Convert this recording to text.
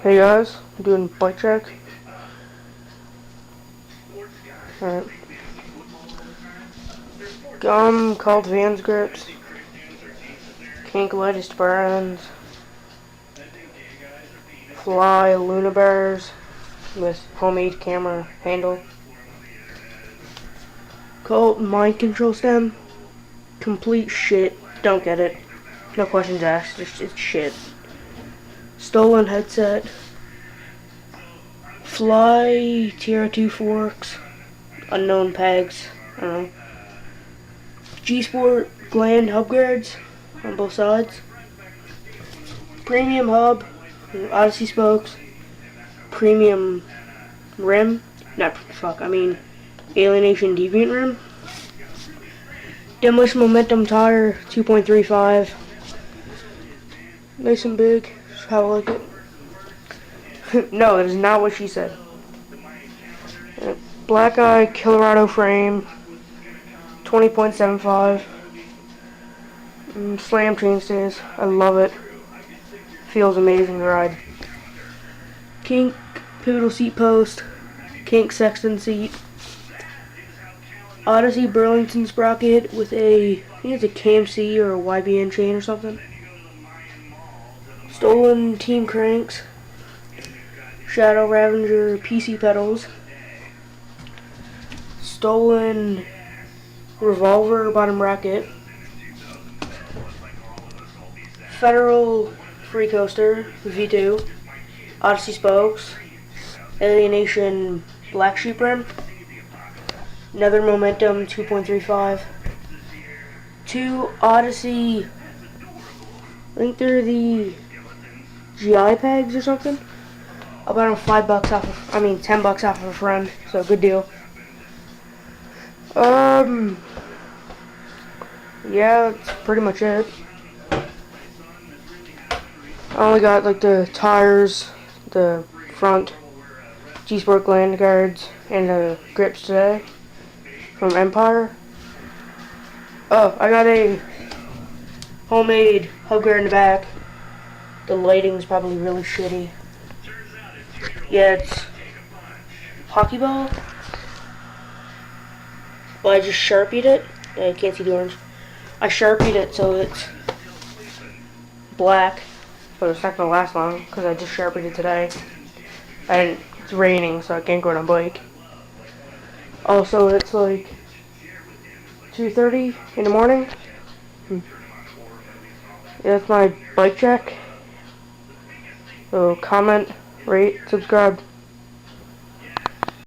Hey guys, I'm doing bike check. Alright. Gum, called Vans grips, kink latest brands, fly Luna bears with homemade camera handle, Colt mind control stem, complete shit, don't get it, no questions asked, it's shit. Stolen headset, fly TR2 forks, unknown pegs, I don't know. G-Sport gland hub guards on both sides. Premium hub, Odyssey spokes, premium rim, Alienation Deviant rim. Demolition Momentum tire 2.35. Nice and big, just how I like it. No, that is not what she said. Black Eye Colorado frame, 20.75. Slam chainstays, I love it. Feels amazing to ride. Kink pivotal seat post, kink sexton seat. Odyssey Burlington sprocket with I think it's a KMC or a YBN chain or something. Stolen team cranks. Shadow Ravager PC pedals. Stolen revolver bottom bracket. Federal free coaster V2. Odyssey spokes. Alienation black sheep rim. Another Momentum 2.35. Two Odyssey, I think they're the GI pegs or something. I bought them $10 off of a friend, so good deal. Yeah, that's pretty much it. I only got like the tires, the front G-Sport gland guards, and the grips today from Empire. Oh, I got a homemade hub guard in the back. The lighting's probably really shitty. Yeah, it's hockey ball. Well, I just Sharpied it. I can't see the orange. I Sharpied it so it's black, but it's not gonna last long because I just Sharpied it today. It's raining, so I can't go on a bike. Also, it's like 2:30 in the morning. Yeah, that's my bike check. So comment, rate, subscribe.